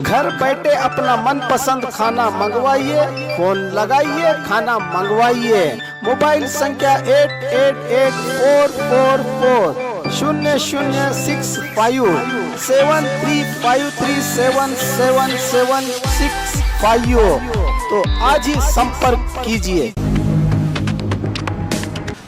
घर बैठे अपना मनपसंद खाना मंगवाइए, फोन लगाइए, खाना मंगवाइए। मोबाइल संख्या 8884447035377765। तो आज ही संपर्क कीजिए।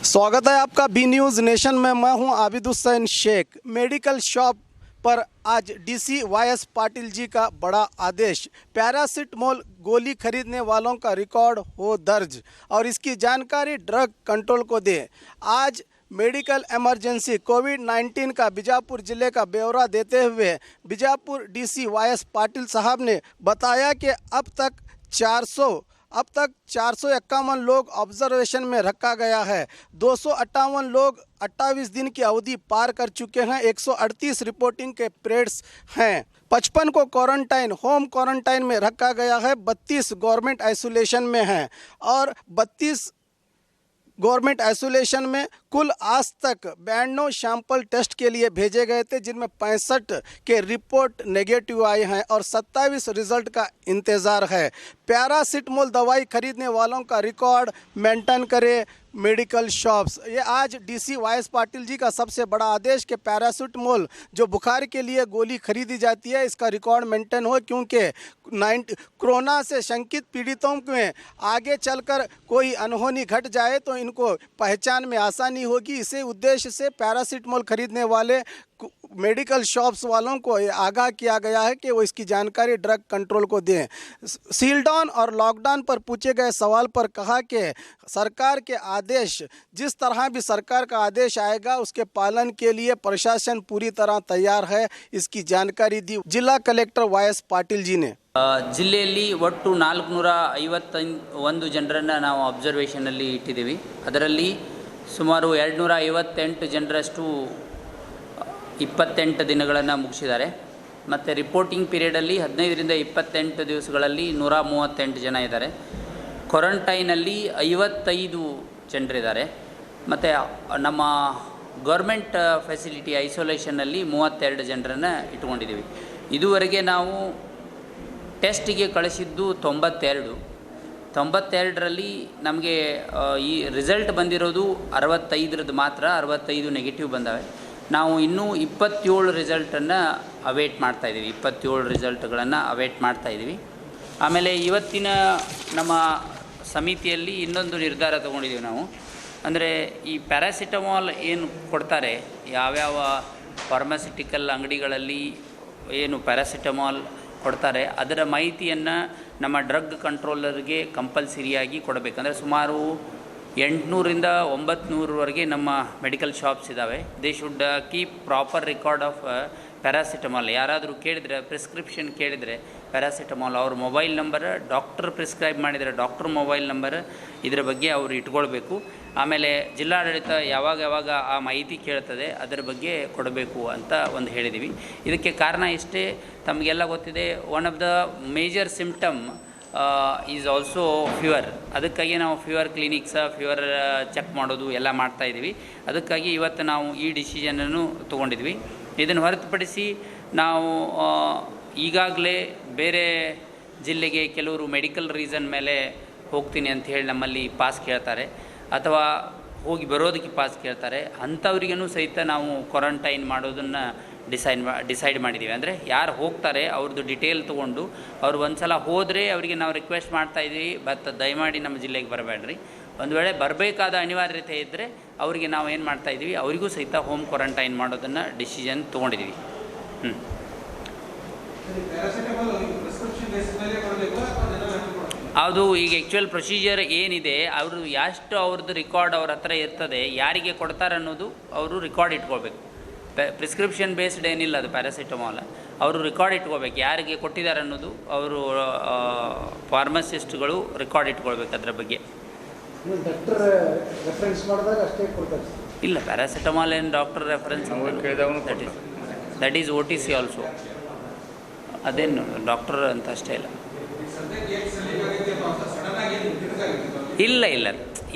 स्वागत है आपका बी न्यूज़ नेशन में। मैं हूं आबिद हुसैन शेख। मेडिकल शॉप पर आज डीसी वाई.एस. पाटिल जी का बड़ा आदेश। पैरासिटामोल गोली खरीदने वालों का रिकॉर्ड हो दर्ज और इसकी जानकारी ड्रग कंट्रोल को दें। आज मेडिकल इमरजेंसी कोविड-19 का बीजापुर जिले का ब्यौरा देते हुए बीजापुर डीसी वाई.एस. पाटिल साहब ने बताया कि अब तक 451 लोग ऑब्जर्वेशन में रखा गया है। 258 लोग 28 दिन की अवधि पार कर चुके हैं। 138 रिपोर्टिंग के पीरियड्स हैं। 55 को क्वारंटाइन होम क्वारंटाइन में रखा गया है। 32 गवर्नमेंट आइसोलेशन में हैं और 32 गवर्नमेंट आइसोलेशन में कुल आज तक 92 सैंपल टेस्ट के लिए भेजे गए थे, जिनमें 65 के रिपोर्ट नेगेटिव आए हैं और 27 रिजल्ट का इंतज़ार है। पैरासिटामोल दवाई खरीदने वालों का रिकॉर्ड मेंटेन करें मेडिकल शॉप्स। ये आज डीसी वाई.एस. पाटिल जी का सबसे बड़ा आदेश कि पैरासिटामोल जो बुखार के लिए गोली खरीदी जाती है, इसका रिकॉर्ड मेंटेन हो, क्योंकि कोरोना से शंकित पीड़ितों में आगे चलकर कोई अनहोनी घट जाए तो इनको पहचान में आसानी होगी। इसी उद्देश्य से पैरासिटामोल खरीदने वाले मेडिकल शॉप्स वालों को आगाह किया गया है कि वो इसकी जानकारी ड्रग कंट्रोल को दें। सीलडाउन और लॉकडाउन पर पूछे गए सवाल पर कहा कि सरकार के आदेश, जिस तरह भी सरकार का आदेश आएगा उसके पालन के लिए प्रशासन पूरी तरह तैयार है। इसकी जानकारी दी जिला कलेक्टर वाई.एस. पाटिल जी ने। ಜಿಲ್ಲೆಯಲ್ಲಿ ಒಟ್ಟು 451 ಜನರನ್ನು ನಾವು ಅಬ್ಸರ್ವೇಷನಲ್ಲಿ ಇಟ್ಟಿದ್ದೀವಿ. ಅದರಲ್ಲಿ ಸುಮಾರು 258 ಜನರಷ್ಟು 28 ದಿನಗಳನ್ನು ಮುಗಿಸಿದ್ದಾರೆ. ಮತ್ತು ರಿಪೋರ್ಟಿಂಗ್ ಪೀರಿಯಡಲ್ಲಿ 15ರಿಂದ 28 ದಿವಸಗಳಲ್ಲಿ 138 ಜನ ಇದ್ದಾರೆ. ಕ್ವಾರಂಟೈನಲ್ಲಿ 55 ಜನರಿದ್ದಾರೆ. ಮತ್ತು ನಮ್ಮ ಗೌರ್ಮೆಂಟ್ ಫೆಸಿಲಿಟಿ ಐಸೋಲೇಷನ್ನಲ್ಲಿ 32 ಜನರನ್ನು ಇಟ್ಕೊಂಡಿದ್ದೀವಿ. ಇದುವರೆಗೆ ನಾವು ಟೆಸ್ಟಿಗೆ ಕಳಿಸಿದ್ದು 92ರಲ್ಲಿ ನಮಗೆ ಈ ರಿಸಲ್ಟ್ ಬಂದಿರೋದು 65ರದ್ದು ಮಾತ್ರ. 65 ನೆಗೆಟಿವ್ ಬಂದವೆ. ನಾವು ಇನ್ನೂ 27 ರಿಸಲ್ಟನ್ನು ಅವೇಟ್ ಮಾಡ್ತಾಯಿದ್ದೀವಿ. 27 ರಿಸಲ್ಟ್ಗಳನ್ನು ಅವೇಟ್ ಮಾಡ್ತಾಯಿದ್ದೀವಿ. ಆಮೇಲೆ ಇವತ್ತಿನ ನಮ್ಮ ಸಮಿತಿಯಲ್ಲಿ ಇನ್ನೊಂದು ನಿರ್ಧಾರ ತೊಗೊಂಡಿದ್ದೀವಿ ನಾವು. ಅಂದರೆ ಈ ಪ್ಯಾರಾಸಿಟಮಾಲ್ ಏನು ಕೊಡ್ತಾರೆ, ಯಾವ್ಯಾವ ಫಾರ್ಮಾಸ್ಯೂಟಿಕಲ್ ಅಂಗಡಿಗಳಲ್ಲಿ ಏನು ಪ್ಯಾರಾಸಿಟಮಾಲ್ ಕೊಡ್ತಾರೆ ಅದರ ಮಾಹಿತಿಯನ್ನು ನಮ್ಮ ಡ್ರಗ್ ಕಂಟ್ರೋಲರ್ಗೆ ಕಂಪಲ್ಸರಿಯಾಗಿ ಕೊಡಬೇಕಂದ್ರೆ ಸುಮಾರು 800ರಿಂದ 900ವರೆಗೆ ನಮ್ಮ ಮೆಡಿಕಲ್ ಶಾಪ್ಸ್ ಇದ್ದಾವೆ. They should keep proper record of paracetamol. ಯಾರಾದರೂ ಕೇಳಿದರೆ, ಪ್ರಿಸ್ಕ್ರಿಪ್ಷನ್ ಕೇಳಿದರೆ ಪ್ಯಾರಾಸಿಟಮಾಲ್ ಅವ್ರ ಮೊಬೈಲ್ ನಂಬರ್, ಡಾಕ್ಟರ್ ಪ್ರಿಸ್ಕ್ರೈಬ್ ಮಾಡಿದರೆ ಡಾಕ್ಟ್ರ್ ಮೊಬೈಲ್ ನಂಬರ್, ಇದರ ಬಗ್ಗೆ ಅವರು ಇಟ್ಕೊಳ್ಬೇಕು. ಆಮೇಲೆ ಜಿಲ್ಲಾಡಳಿತ ಯಾವಾಗ ಆ ಮಾಹಿತಿ ಕೇಳ್ತದೆ ಅದರ ಬಗ್ಗೆ ಕೊಡಬೇಕು ಅಂತ ಒಂದು ಹೇಳಿದ್ದೀವಿ. ಇದಕ್ಕೆ ಕಾರಣ ಇಷ್ಟೇ, ತಮಗೆಲ್ಲ ಗೊತ್ತಿದೆ, one of the major symptom is also fever. ಅದಕ್ಕಾಗಿ ನಾವು ಫೀವರ್ ಫೀವರ್ ಚೆಕ್ ಮಾಡೋದು ಎಲ್ಲ ಮಾಡ್ತಾಯಿದ್ದೀವಿ. ಅದಕ್ಕಾಗಿ ಇವತ್ತು ನಾವು ಈ ಡಿಸಿಷನನ್ನು ತೊಗೊಂಡಿದ್ವಿ. ಇದನ್ನು ಹೊರತುಪಡಿಸಿ ನಾವು ಈಗಾಗಲೇ ಬೇರೆ ಜಿಲ್ಲೆಗೆ ಕೆಲವರು ಮೆಡಿಕಲ್ ರೀಸನ್ ಮೇಲೆ ಹೋಗ್ತೀನಿ ಅಂತ ಹೇಳಿ ನಮ್ಮಲ್ಲಿ ಪಾಸ್ ಕೇಳ್ತಾರೆ ಅಥವಾ ಹೋಗಿ ಬರೋದಕ್ಕೆ ಪಾಸ್ ಕೇಳ್ತಾರೆ. ಅಂಥವ್ರಿಗೂ ಸಹಿತ ನಾವು ಕ್ವಾರಂಟೈನ್ ಮಾಡೋದನ್ನು ಡಿಸೈಡ್ ಮಾಡಿದ್ದೀವಿ. ಅಂದರೆ ಯಾರು ಹೋಗ್ತಾರೆ ಅವ್ರದ್ದು ಡಿಟೇಲ್ ತೊಗೊಂಡು ಅವ್ರು ಒಂದು ಸಲ ಹೋದರೆ ಅವರಿಗೆ ನಾವು ರಿಕ್ವೆಸ್ಟ್ ಮಾಡ್ತಾಯಿದ್ದೀವಿ, ದಯಮಾಡಿ ನಮ್ಮ ಜಿಲ್ಲೆಗೆ ಬರಬೇಡ್ರಿ. ಒಂದು ವೇಳೆ ಬರಬೇಕಾದ ಅನಿವಾರ್ಯತೆ ಇದ್ದರೆ ಅವರಿಗೆ ನಾವು ಏನು ಮಾಡ್ತಾಯಿದ್ದೀವಿ, ಅವರಿಗೂ ಸಹಿತ ಹೋಮ್ ಕ್ವಾರಂಟೈನ್ ಮಾಡೋದನ್ನು ಡಿಸಿಷನ್ ತೊಗೊಂಡಿದ್ದೀವಿ. ಅದು ಈಗ ಆ್ಯಕ್ಚುಯಲ್ ಪ್ರೊಸೀಜರ್ ಏನಿದೆ, ಅವರು ಎಷ್ಟು ಅವ್ರದ್ದು ರಿಕಾರ್ಡ್ ಅವ್ರ ಹತ್ರ ಇರ್ತದೆ, ಯಾರಿಗೆ ಕೊಡ್ತಾರೆ ಅನ್ನೋದು ಅವರು ರಿಕಾರ್ಡ್ ಇಟ್ಕೊಳ್ಬೇಕು. ಪ್ರಿಸ್ಕ್ರಿಪ್ಷನ್ ಬೇಸ್ಡ್ ಏನಿಲ್ಲ ಅದು ಪ್ಯಾರಾಸಿಟಮಾಲ್. ಅವರು ರಿಕಾರ್ಡ್ ಇಟ್ಕೋಬೇಕು, ಯಾರಿಗೆ ಕೊಟ್ಟಿದ್ದಾರೆ ಅನ್ನೋದು ಅವರು ಫಾರ್ಮಸಿಸ್ಟ್ಗಳು ರಿಕಾರ್ಡ್ ಇಟ್ಕೊಳ್ಬೇಕು ಅದರ ಬಗ್ಗೆ. ಇಲ್ಲ, ಪ್ಯಾರಾಸಿಟಮಾಲ್ ಏನು doctor reference that is OTC also. ಅದೇನು ಡಾಕ್ಟರ್ ಅಂತ ಅಷ್ಟೇ ಇಲ್ಲ. ಇಲ್ಲ,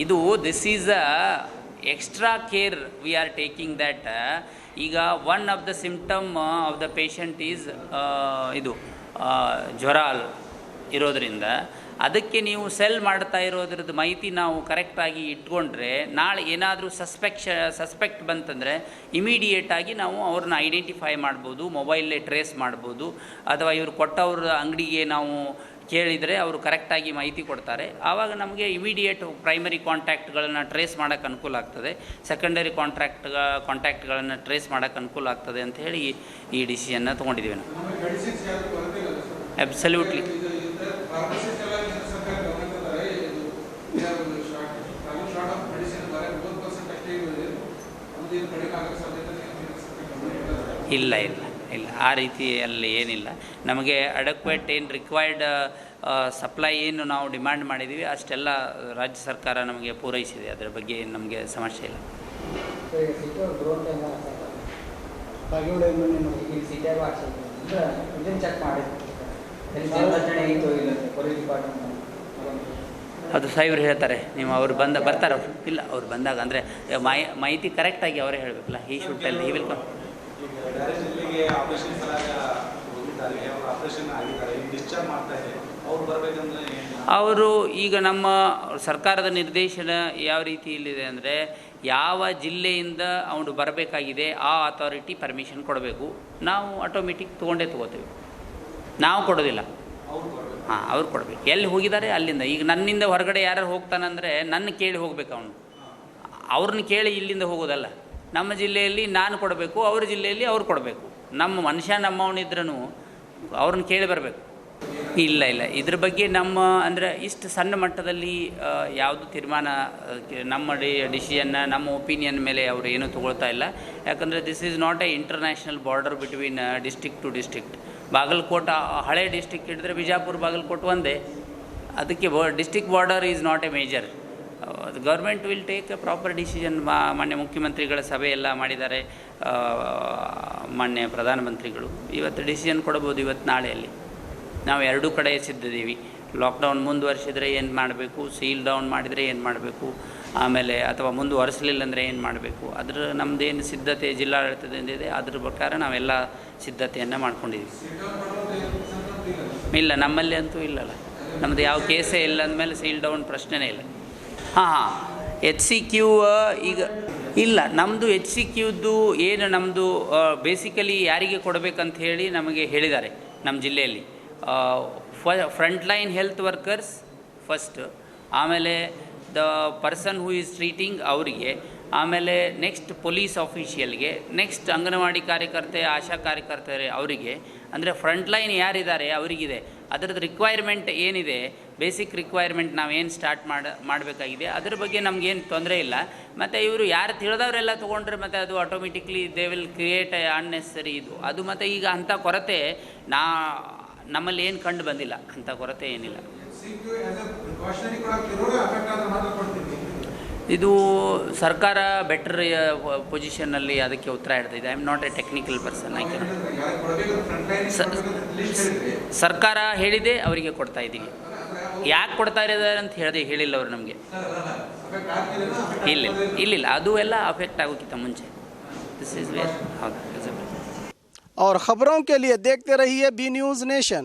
ಇದು this is a extra care we are taking that. ಈಗ one of the symptom of the patient is ಇದು ಜ್ವರ ಇರೋದರಿಂದ ಅದಕ್ಕೆ ನೀವು ಸೆಲ್ ಮಾಡ್ತಾ ಇರೋದ್ರದ್ದು ಮಾಹಿತಿ ನಾವು ಕರೆಕ್ಟಾಗಿ ಇಟ್ಕೊಂಡ್ರೆ ನಾಳೆ ಏನಾದರೂ ಸಸ್ಪೆಕ್ಟ್ ಬಂತಂದರೆ ಇಮಿಡಿಯೇಟಾಗಿ ನಾವು ಅವ್ರನ್ನ ಐಡೆಂಟಿಫೈ ಮಾಡ್ಬೋದು, ಮೊಬೈಲೇ ಟ್ರೇಸ್ ಮಾಡ್ಬೋದು, ಅಥವಾ ಇವರು ಕೊಟ್ಟವ್ರ ಅಂಗಡಿಗೆ ನಾವು ಕೇಳಿದರೆ ಅವರು ಕರೆಕ್ಟಾಗಿ ಮಾಹಿತಿ ಕೊಡ್ತಾರೆ. ಆವಾಗ ನಮಗೆ ಇಮಿಡಿಯೇಟ್ ಪ್ರೈಮರಿ ಕಾಂಟ್ಯಾಕ್ಟ್ಗಳನ್ನು ಟ್ರೇಸ್ ಮಾಡೋಕ್ಕೆ ಅನುಕೂಲ ಆಗ್ತದೆ, ಸೆಕೆಂಡರಿ ಕಾಂಟ್ಯಾಕ್ಟ್ಗಳನ್ನು ಟ್ರೇಸ್ ಮಾಡೋಕ್ಕೆ ಅನುಕೂಲ ಆಗ್ತದೆ ಅಂತ ಹೇಳಿ ಈ ಡಿಸಿಷನ್ನ ತೊಗೊಂಡಿದ್ದೀವಿ ನಾವು. ಅಬ್ಸಲ್ಯೂಟ್ಲಿ. ಇಲ್ಲ ಇಲ್ಲ ಇಲ್ಲ, ಆ ರೀತಿಯಲ್ಲಿ ಏನಿಲ್ಲ. ನಮಗೆ ಅಡಕ್ವೇಟ್ ಏನು ರಿಕ್ವೈರ್ಡ್ ಸಪ್ಲೈ ಏನು ನಾವು ಡಿಮ್ಯಾಂಡ್ ಮಾಡಿದ್ದೀವಿ ಅಷ್ಟೆಲ್ಲ ರಾಜ್ಯ ಸರ್ಕಾರ ನಮಗೆ ಪೂರೈಸಿದೆ. ಅದರ ಬಗ್ಗೆ ಏನು ನಮಗೆ ಸಮಸ್ಯೆ ಇಲ್ಲ. ಅದು ಸಾಹೇಬ್ರು ಹೇಳ್ತಾರೆ, ನೀವು ಅವ್ರು ಬರ್ತಾರೆ ಅವರು. ಇಲ್ಲ, ಅವ್ರು ಬಂದಾಗ ಅಂದರೆ ಮಾಹಿತಿ ಕರೆಕ್ಟಾಗಿ ಅವರೇ ಹೇಳಬೇಕಲ್ಲ. ಈ ಶುಡ್ ಟೆಲ್, ಈ ವಿಲ್ ಕಮ್. ಅವರು ಈಗ ನಮ್ಮ ಸರ್ಕಾರದ ನಿರ್ದೇಶನ ಯಾವ ರೀತಿಯಲ್ಲಿದೆ ಅಂದರೆ, ಯಾವ ಜಿಲ್ಲೆಯಿಂದ ಅವನು ಬರಬೇಕಾಗಿದೆ ಆ ಅಥಾರಿಟಿ ಪರ್ಮಿಷನ್ ಕೊಡಬೇಕು. ನಾವು ಆಟೋಮೆಟಿಕ್ ತೊಗೋತೇವೆ, ನಾವು ಕೊಡೋದಿಲ್ಲ. ಹಾಂ, ಅವ್ರು ಕೊಡಬೇಕು. ಎಲ್ಲಿ ಹೋಗಿದ್ದಾರೆ ಅಲ್ಲಿಂದ. ಈಗ ನನ್ನಿಂದ ಹೊರಗಡೆ ಯಾರು ಹೋಗ್ತಾನಂದರೆ ನನ್ನ ಕೇಳಿ ಹೋಗ್ಬೇಕು ಅವನು, ಅವ್ರನ್ನ ಕೇಳಿ ಇಲ್ಲಿಂದ ಹೋಗೋದಲ್ಲ. ನಮ್ಮ ಜಿಲ್ಲೆಯಲ್ಲಿ ನಾನು ಕೊಡಬೇಕು, ಅವ್ರ ಜಿಲ್ಲೆಯಲ್ಲಿ ಅವ್ರು ಕೊಡಬೇಕು. ನಮ್ಮ ಮನುಷ್ಯ ನಮ್ಮವನಿದ್ರೂ ಅವ್ರನ್ನ ಕೇಳಿ ಬರಬೇಕು. ಇಲ್ಲ ಇಲ್ಲ, ಇದ್ರ ಬಗ್ಗೆ ನಮ್ಮ ಅಂದರೆ ಇಷ್ಟು ಸಣ್ಣ ಮಟ್ಟದಲ್ಲಿ ಯಾವುದು ತೀರ್ಮಾನ, ನಮ್ಮ ಡಿಸಿಷನ್ನ ನಮ್ಮ ಒಪಿನಿಯನ್ ಮೇಲೆ ಅವರು ಏನೂ ತೊಗೊಳ್ತಾ ಇಲ್ಲ. ಯಾಕಂದರೆ this is not a international border between district to district. Bagalkote ಹಳೆ ಡಿಸ್ಟ್ರಿಕ್ಟ್ ಹಿಡಿದ್ರೆ ಬಿಜಾಪುರ ಬಾಗಲಕೋಟೆ ಒಂದೇ. ಅದಕ್ಕೆ district border is not a major. Government will take a proper decision. ಮಾನ್ಯ ಮುಖ್ಯಮಂತ್ರಿಗಳ ಸಭೆ ಎಲ್ಲ ಮಾಡಿದ್ದಾರೆ, ಮಾನ್ಯ ಪ್ರಧಾನಮಂತ್ರಿಗಳು ಇವತ್ತು ಡಿಸಿಷನ್ ಕೊಡ್ಬೋದು, ಇವತ್ತು ನಾಳೆಯಲ್ಲಿ. ನಾವು ಎರಡೂ ಕಡೆ ಸಿದ್ಧಿದ್ದೀವಿ. ಲಾಕ್ಡೌನ್ ಮುಂದುವರಿಸಿದರೆ ಏನು ಮಾಡಬೇಕು, ಸೀಲ್ ಡೌನ್ ಮಾಡಿದರೆ ಏನು ಮಾಡಬೇಕು, ಆಮೇಲೆ ಅಥವಾ ಮುಂದುವರಿಸಲಿಲ್ಲ ಅಂದರೆ ಏನು ಮಾಡಬೇಕು, ಅದರ ನಮ್ಮದೇನು ಸಿದ್ಧತೆ ಜಿಲ್ಲಾಡಳಿತದಿಂದ ಇದೆ ಅದ್ರ ಪ್ರಕಾರ ನಾವೆಲ್ಲ ಸಿದ್ಧತೆಯನ್ನು ಮಾಡ್ಕೊಂಡಿದ್ದೀವಿ. ಇಲ್ಲ, ನಮ್ಮಲ್ಲಿ ಅಂತೂ ಇಲ್ಲಲ್ಲ, ನಮ್ಮದು ಯಾವ ಕೇಸೇ ಇಲ್ಲ ಅಂದಮೇಲೆ ಸೀಲ್ ಡೌನ್ ಪ್ರಶ್ನೆನೇ ಇಲ್ಲ. ಹಾಂ, HCQ ಈಗ ಇಲ್ಲ, ನಮ್ಮದು HCQದ್ದು ಏನು ನಮ್ಮದು ಬೇಸಿಕಲಿ ಯಾರಿಗೆ ಕೊಡಬೇಕಂತ ಹೇಳಿ ನಮಗೆ ಹೇಳಿದ್ದಾರೆ ನಮ್ಮ ಜಿಲ್ಲೆಯಲ್ಲಿ. ಫ್ರಂಟ್ಲೈನ್ ಹೆಲ್ತ್ ವರ್ಕರ್ಸ್ ಫಸ್ಟ್, ಆಮೇಲೆ the person who is treating ಅವರಿಗೆ, ಆಮೇಲೆ ನೆಕ್ಸ್ಟ್ ಪೊಲೀಸ್ ಆಫೀಷಿಯಲ್ಗೆ, ನೆಕ್ಸ್ಟ್ ಅಂಗನವಾಡಿ ಕಾರ್ಯಕರ್ತೆ, ಆಶಾ ಕಾರ್ಯಕರ್ತೆ ಅವರಿಗೆ, ಅಂದರೆ ಫ್ರಂಟ್ಲೈನ್ ಯಾರಿದ್ದಾರೆ ಅವರಿಗಿದೆ. ಅದರದ್ದು ರಿಕ್ವೈರ್ಮೆಂಟ್ ಏನಿದೆ, ಬೇಸಿಕ್ ರಿಕ್ವೈರ್ಮೆಂಟ್ ನಾವೇನು ಸ್ಟಾರ್ಟ್ ಮಾಡಬೇಕಾಗಿದೆ ಅದ್ರ ಬಗ್ಗೆ ನಮಗೇನು ತೊಂದರೆ ಇಲ್ಲ. ಮತ್ತು ಇವರು ಯಾರು ತಿಳಿದವರೆಲ್ಲ ತೊಗೊಂಡ್ರೆ ಮತ್ತು ಅದು automatically they will create A unnecessary ಇದು ಅದು. ಮತ್ತು ಈಗ ಅಂಥ ಕೊರತೆ ನಮ್ಮಲ್ಲಿ ಏನು ಕಂಡು ಬಂದಿಲ್ಲ, ಅಂಥ ಕೊರತೆ ಏನಿಲ್ಲ. ಇದು ಸರ್ಕಾರ ಬೆಟರ್ ಪೊಸಿಷನ್ನಲ್ಲಿ ಅದಕ್ಕೆ ಉತ್ತರ ಇಡ್ತಿದೆ. I am not a technical person. ಸರ್ಕಾರ ಹೇಳಿದೆ ಅವರಿಗೆ ಕೊಡ್ತಾ ಇದ್ದೀವಿ. ಯಾಕೆ ಕೊಡ್ತಾ ಇದ್ದಾರೆ ಅಂತ ಹೇಳಿಲ್ಲ ಅವರು ನಮಗೆ. ಇಲ್ಲ, ಅದು ಎಲ್ಲ ಅಫೆಕ್ಟ್ ಆಗೋಕ್ಕಿಂತ ಮುಂಚೆ. This is where. ಹೌದು. और ख़बरों के लिए देखते रहिए बी न्यूज़ नेशन।